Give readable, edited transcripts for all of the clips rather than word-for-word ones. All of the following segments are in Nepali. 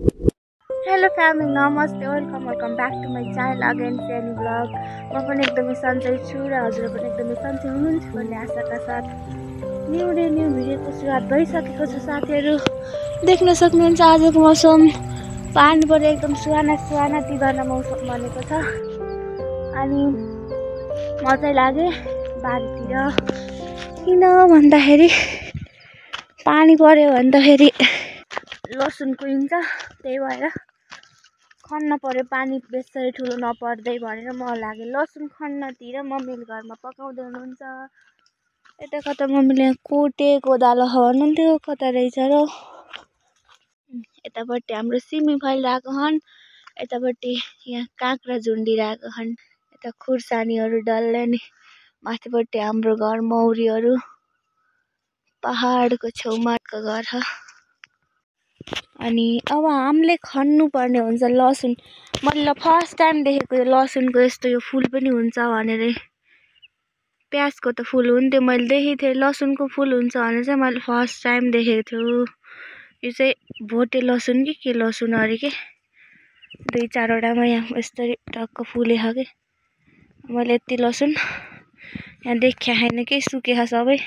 हेलो फ्यामिली, नमस्ते, welcome back to my channel again सेनी ब्लग। म पनि एकदमै सन्चै छु र हजुर पनि एकदमै सन्चै हुनुहुन्छ भन्ने आशाका साथ न्यू डे न्यू भिडियोको सुरुवात भइसकेको छ। साथीहरू देख्न सक्नुहुन्छ आजको मौसम पानी परे एकदम सुहाना तिबाना मौसम बनेको छ। अनि म चाहिँ लागेँ बारीतिर, किन भन्दाखेरि पानी पर्यो भने त फेरि लसुन कुहिन्छ, त्यही भएर खन्न पर्यो पानी बेसरी ठुलो नपर्दै भनेर म लागेँ लसुन खन्नतिर। मम्मीले घरमा पकाउँदै हुनुहुन्छ। यता कता मम्मीले कुटे कोदालो भन्नुहुन्थ्यो, कता रहेछ र। यतापट्टि हाम्रो सिमी फैलिरहेको छन्, यतापट्टि यहाँ काँक्रा झुन्डिरहेको छन्, यता खुर्सानीहरू डल्लै नि, माथिपट्टि हाम्रो घर मौरीहरू, पहाडको छेउमा घर छ। अनि अब हामीले खन्नु पर्ने हुन्छ लसुन। मैले फर्स्ट टाइम देखेको यो लसुनको यस्तो यो फुल पनि हुन्छ भनेर। प्याजको त फुल हुन्थ्यो, मैले देखेको थिएँ, लसुनको फुल हुन्छ भनेर चाहिँ मैले फर्स्ट टाइम देखेको छु। यो चाहिँ भोटे लसुन कि के लसुन अरे के, 2-4वटामा यहाँ यस्तरी टक्क फुलेछ के। मैले यति लसुन यहाँ देखिया छैन कि, सुकेछ सबै।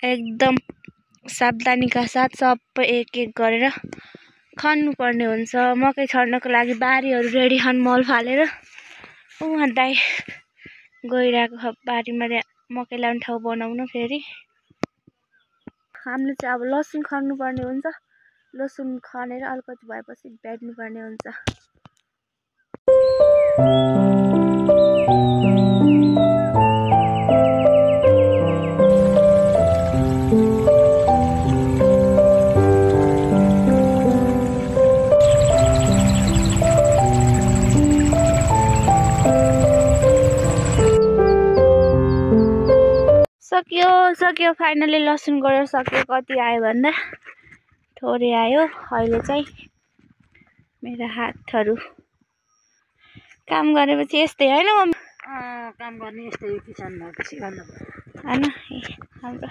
एकदम सावधानीका साथ सबै एक एक गरेर खन्नु पर्ने हुन्छ। मकै छर्नको लागि बारीहरू रेडी छन्, मल फालेर। उहाँ दाइ गइरहेको छ बारीमा मकै लाउने ठाउँ बनाउन। फेरि हामीले चाहिँ अब लसुन खन्नु पर्ने हुन्छ। लसुन खनेर अलिकति भएपछि भेट्नु पर्ने हुन्छ। सक्यो फाइनली लसुन गरेर सक्यो। कति आयो भन्दा थोरै आयो। अहिले चाहिँ मेरो हातहरू काम गरेपछि यस्तै होइन मम्मी? काम गर्ने यस्तै किसान भएपछि गर्नु होइन। हाम्रो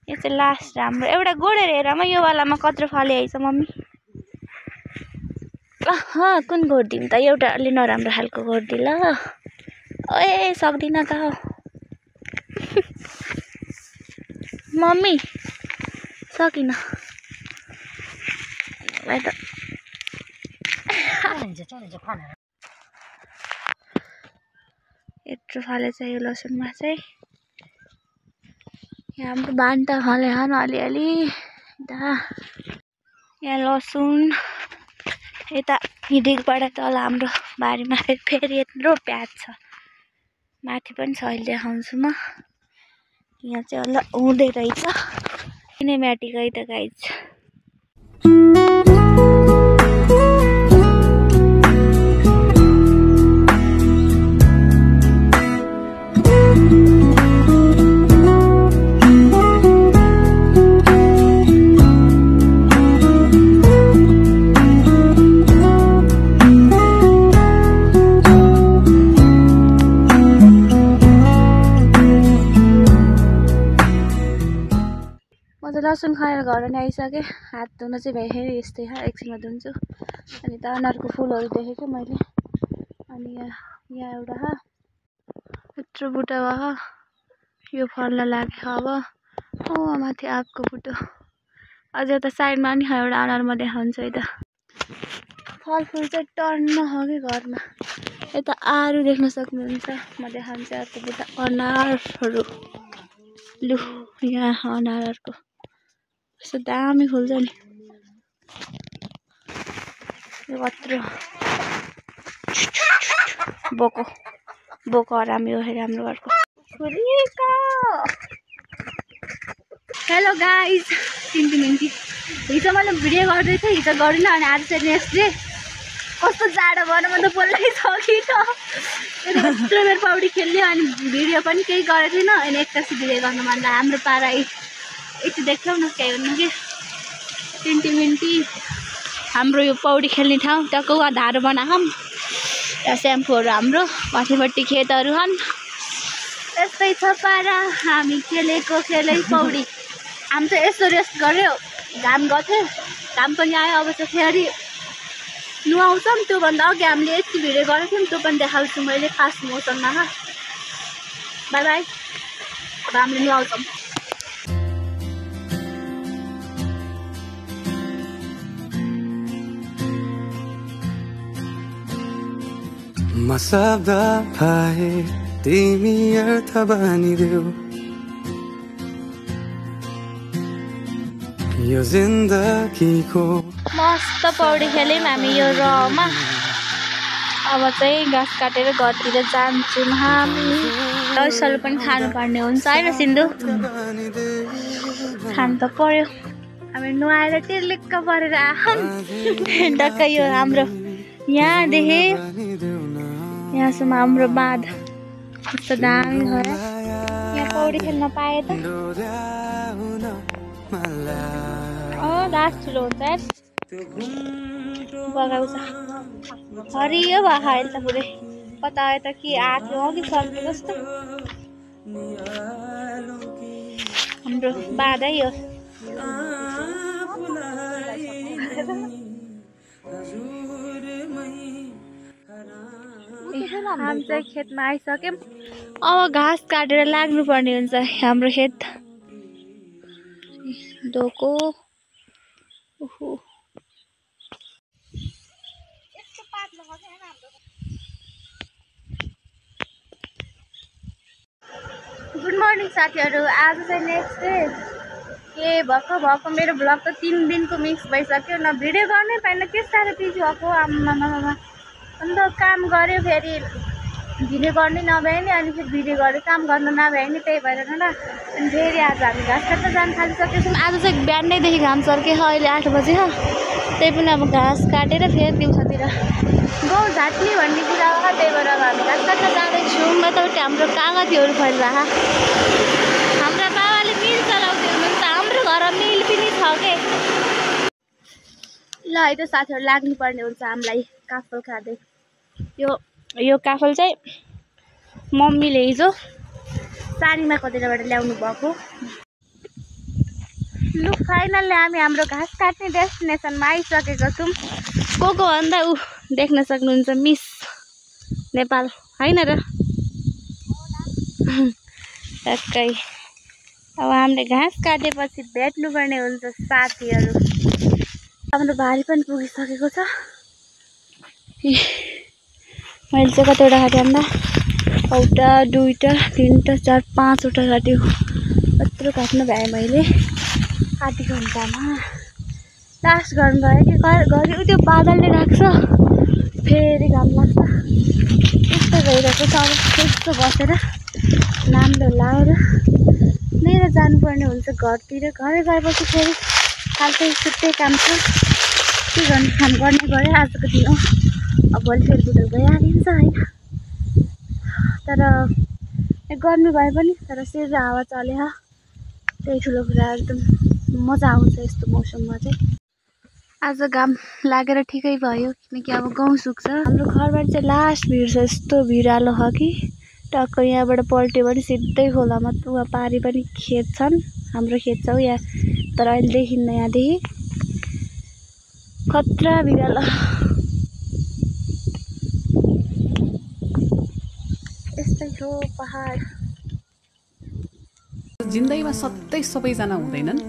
यो चाहिँ लास्ट हाम्रो एउटा गोडेर हेरौँ यो वालामा कत्रो फलेछ मम्मी। कुन गोडिदिउँ त? एउटा अलि नराम्रो खालको गोडिदिउँ ल। ओए सक्दिनँ त मम्मी, सकिन यत्रो फलेछ यो लसुनमा चाहिँ। यहाँ हाम्रो बान्टा फलेछ अलिअलि। यहाँ लसुन, यता हिडिकबाट तल हाम्रो बारीमा फेरि यत्रो प्याज छ, माथि पनि छ, अहिले देखाउँछु म। यहाँ चाहिँ होला हुँदै रहेछ सिनेम्याटिकै त गाइज। लसुन खाएर घर नि आइसकेँ। हात धुन चाहिँ भ्याइ यस्तै छ, एकछिनमा धुन्छु। अनि त अनारको फुलहरू देखेको मैले। अनि यहाँ एउटा छ, यत्रो बुट्टा भयो, यो फल्न लाग्यो। अब माथि आँपको बुटो, अझ त साइडमा नि एउटा अनार म देखाउँछु है त। फलफुल चाहिँ टन्न हो कि घरमा। यता आरू देख्न सक्नुहुन्छ, म देखाउँछु अर्को बुट्टा अनारहरू। लु यहाँ अनारहरूको कस्तो दामी फुल्छ नि। यो कत्रो बोको हराम यो फेरि हाम्रो घरको। हेलो गाइज, मिन्टी हिजो मैले भिडियो गर्दै थिएँ, हिजो गरिनँ। अनि आज चाहिँ नेक्स्ट डे कस्तो जाडो भएर म त बोल्नै सकिनँ। यत्रो बेर पौडी खेल्यो अनि भिडियो पनि केही गरेको थिइनँ। अनि एक्कासी भिडियो गर्नु मन लाग्यो। हाम्रो पारा यति देख्छौ न केही हुनु कि 20 मिनटी हाम्रो यो पौडी खेल्ने ठाउँ टक्क उहाँ धारो बनाएको। यहाँ स्याम्पूहरू हाम्रो, माथिपट्टि खेतहरू छन्। यस्तै छ पारा, हामी खेलेको खेलै पौडी। हामी चाहिँ यसो रेस्ट गऱ्यो, घाम गएको थियो, घाम पनि आयो। अब चाहिँ फेरि नुहाउँछौँ त्योभन्दा अघि हामीले यति भिडियो गरेको थियौँ त्यो पनि देखाउँछु मैले फास्ट मोसनमा बाई बाई अब हामीले नुहाउँछौँ म शब्द भए तिमी अर्थ बनिदेऊ यो जिन्दगीको मस्त पौडी खेल्यौँ हामी यो रहमा अब चाहिँ घाँस काटेर घरतिर जान्छौँ हामी दसहरू पनि खानुपर्ने हुन्छ होइन सिन्धु खानु त पर्यो हामी नुहाएर टिर्लिक्क परेर आउँ टक्कै यो हाम्रो यहाँदेखि यहाँसम्म हाम्रो बाँध कस्तो दामी भयो यहाँ पौडी खेल्न पाए त लास्ट ठुलो हुन्छ बगाउँछ हरियो भयो अहिले त पुरै कता यता के आएको अघि सर्ने जस्तो हाम्रो बाँधै यो हामी चाहिँ खेतमा आइसक्यौँ अब घाँस काटेर लाग्नुपर्ने हुन्छ हाम्रो खेत धोको गुड मर्निङ साथीहरू आज चाहिँ नेक्स्ट डे के भएको मेरो भ्लग त 3 दिनको मिक्स भइसक्यो न भिडियो गर्नै पाइन के साह्रो बिजी भएको आमामा अन्त काम गऱ्यो फेरि भिडियो गर्नै नभ्याए नि अनि फेरि भिडियो गरेर काम गर्न नभ्याए नि त्यही भएर न अनि फेरि आज हामी घाँस काट्न जान थालिसकेछौँ आज चाहिँ बिहानैदेखि घाम चर्के अहिले 8 बजे हो त्यही पनि अब घाँस काटेर फेरि दिउँसोतिर गाउँ झाँट्ने भन्ने कुरा हो त्यही भएर अब हामी घाँस काट्न जाँदैछौँ यताउति हाम्रो कागतीहरू फैलिरहेको हाम्रा बाबाले मिल चलाउँदै हुनुहुन्छ हाम्रो घरमा मिल पनि छ के ल है त साथीहरू लाग्नुपर्ने हुन्छ हामीलाई काफल खाँदै यो काफल चाहिँ मम्मीले हिजो सानीमा कतिबाट ल्याउनु भएको लु फाइनल्ली हामी हाम्रो घाँस काट्ने डेस्टिनेसनमा आइसकेको छौँ को भन्दा ऊ देख्न सक्नुहुन्छ मिस नेपाल होइन र टक्कै अब हामीले घाँस काटेपछि भेट्नुपर्ने हुन्छ साथीहरू हाम्रो भारी पनि पुगिसकेको छ मैले चाहिँ कतिवटा काटेँ भन्दा एउटा दुईवटा तिनवटा चार पाँचवटा काट्यो यत्रो काट्नु भ्याएँ मैले काटेको हुन्थामा लास्ट गर्नु भयो कि घरि त्यो बादलले राख्छ फेरि घाम लाग्छ यस्तो भइरहेको छ अब त्यस्तो बसेर नाम्लो लाएर लिएर जानुपर्ने हुन्छ घरतिर घरै गएपछि फेरि फाल्टै छुट्टै काम छ के गर्ने काम गर्ने गऱ्यो आजको दिन हो अब भोलि फेरि बुढो गइहालिन्छ होइन तर गर्नु भए पनि तर सिर हावा चले त्यही ठुलो कुरा एकदम मजा आउँछ यस्तो मौसममा चाहिँ आज घाम लागेर ठिकै भयो किनकि अब गाउँ सुक्छ हाम्रो घरबाट चाहिँ लास्ट भिड छ यस्तो भिरालो छ कि टक्क यहाँबाट पल्ट्यो भने सिधै खोलामा वहाँ पारि पनि खेत छन् हाम्रो खेत छ यहाँ तर अहिले देखिन्न यहाँदेखि खतरा भिरालो यस्तै हो पहाड जिन्दगीमा सधैँ सबैजना हुँदैनन्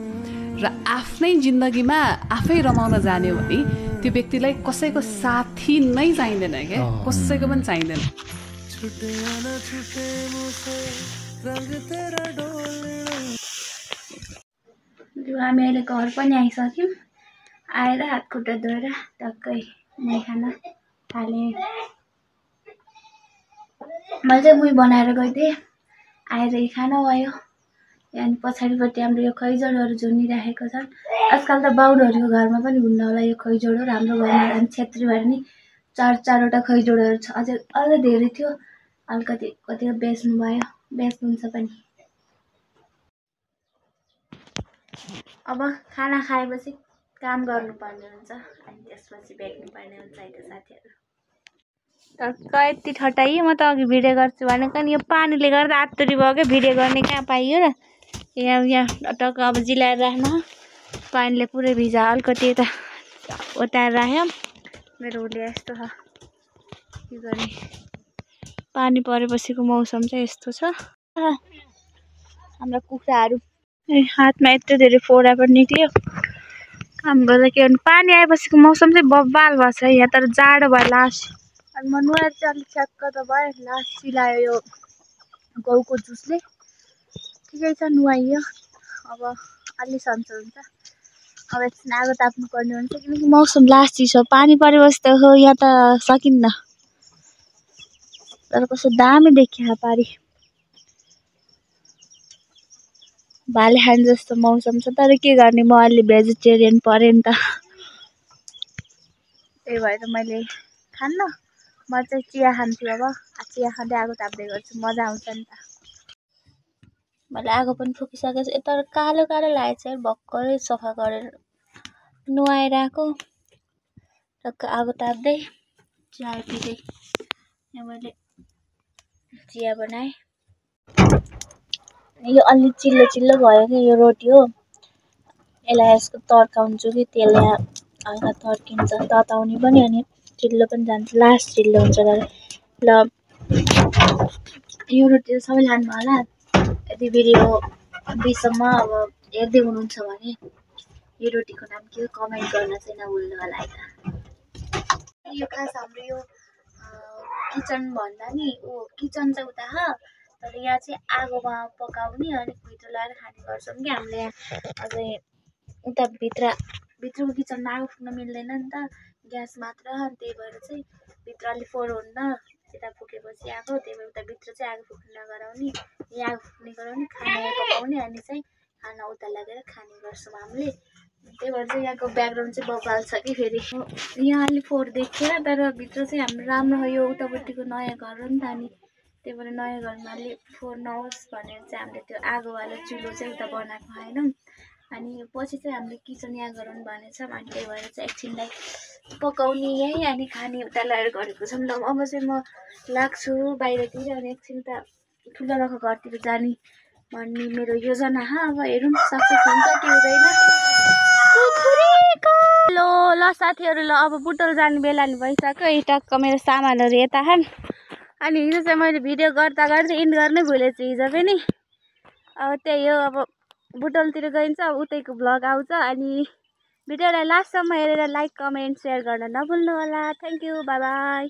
र आफ्नै जिन्दगीमा आफै रमाउन जाने हो भने त्यो व्यक्तिलाई कसैको साथी नै चाहिँदैन क्या कसैको पनि चाहिँदैन हामी अहिले घर पनि आइसक्यौँ आएर हात खुट्टा धोएर टक्कै मुही खान थालेँ मैले चाहिँ मुही बनाएर गइदिएँ आएर खान भयो अनि पछाडिपट्टि हाम्रो यो खैजडहरू झुन्डिराखेको छन् आजकल त बाहुनहरूको घरमा पनि हुन्न होला यो खैजडहरू हाम्रो घरमा हामी छेत्री भएर नि चारवटा खैजडहरू छ अझै धेरै थियो अलिकति कति बेच्नु भयो बेच्नुहुन्छ पनि अब खाना खाएपछि काम गर्नुपर्ने हुन्छ अनि त्यसपछि भेट्नुपर्ने हुन्छ है त साथीहरू टक्क यति ठटाइयो म त अघि भिडियो गर्छु भनेको नि यो पानीले गर्दा आत्तरी भयो क्या भिडियो गर्ने कहाँ पाइयो र यहाँ टक्क अब जिलाएर राख्न पानीले पुरै भिजा अलिकति यता ओताएर राख्यौँ मेरो हुलिया यस्तो छ के गर्ने पानी परेपछिको मौसम चाहिँ यस्तो छ हाम्रा कुखुराहरू हातमा यत्रो धेरै फोरा पनि निक्ल्यो काम गर्दा के गर्नु पानी आएपछिको मौसम चाहिँ बब्बाल भएको छ यहाँ तर जाडो भयो लास्ट अनि म नुहाएर चाहिँ अलिक छ्याक्क त भयो लास्ट चिलायो यो गाउको जुसले ठिकै छ नुहाइयो अब अलि सन्चो हुन्छ अब एकछिन आगो ताप्नु पर्ने हुन्छ किनकि मौसम लास्ट चिसो पानी परेपछि त हो यहाँ त सकिन्न तर कस्तो दामी देखिया पारी भाले खाने जस्तो मौसम छ तर के गर्ने म अलि भेजिटेरियन परेँ नि त त्यही भएर मैले खान्न म चाहिँ चिया खान्छु अब चिया खाँदै आगो ताप्दै गर्छु मजा आउँछ नि त मैले आगो पनि फुकिसकेको छु यता कालो कालो लागेको छ भर्खरै सफा गरेर नुहाएर आएको टक्क आगो ताप्दै चिया पिँदै यहाँ मैले चिया बनाएँ यो अलि चिल्लो चिल्लो भयो कि यो रोटी हो यसलाई यसको तर्काउँछु कि त्यसले हल्का तर्किन्छ तताउने पनि अनि चिल्लो पनि जान्छ लास्ट चिल्लो हुन्छ ल यो रोटी त सबैले खानु होला यदि भिडियो बिचसम्म अब हेर्दै हुनुहुन्छ भने यो रोटीको नाम के हो कमेन्ट गर्न चाहिँ नभुल्नु होला है त यो खास हाम्रो यो किचन भन्दा नि किचन चाहिँ उता छ तर यहाँ चाहिँ आगोमा पकाउने अनि भित्र लगाएर खाने गर्छौँ कि हामीले यहाँ अझै उता भित्रको किचनमा आगो फुक्न मिल्दैन नि त ग्यास मात्र अनि त्यही भएर चाहिँ भित्र अलि फोहोर हुन्न यता फुकेपछि आगो त्यही भएर उता भित्र चाहिँ आगो फुक्न नगराउने यहाँ आगो फुक्ने गराउने खाना पकाउने अनि चाहिँ खाना उता लगेर खाने गर्छौँ हामीले त्यही भएर चाहिँ यहाँको ब्याकग्राउन्ड चाहिँ बबाल छ कि फेरि यहाँ अलिक फोहोर देखेर तर भित्र चाहिँ हाम्रो राम्रो हो यो उतापट्टिको नयाँ घर हो नि त अनि त्यही भएर नयाँ घरमा अलिक फोहोर नहोस् भनेर चाहिँ हामीले त्यो आगोवाला चुलो चाहिँ उता बनाएको हैनौँ अनि पछि चाहिँ हामीले किचन यहाँ गराउनु भनेको छौँ अनि त्यही भएर चाहिँ एकछिनलाई पकाउने यहीँ अनि खाने उता लगाएर गरेको छौँ ल अब चाहिँ म लाग्छु बाहिरतिर अनि एकछिन त ठुलोको घरतिर जाने भन्ने मेरो योजना अब हेरौँ सक्सेस हुन्छ कि हुँदैन ल साथीहरू ल अब बुटोल जाने बेला नि भइसक्यो टक्क मेरो सामानहरू यता खान् अनि हिजो चाहिँ मैले भिडियो गर्दा गर्दै इन्ड गर्नै भुलेछु हिजो पनि अब त्यही हो अब बुटोलतिर गइन्छ अब उतैको भ्लग आउँछ अनि भिडियोलाई लास्टसम्म हेरेर लाइक कमेन्ट सेयर गर्न नभुल्नु होला थ्याङ्क यू बाई बाई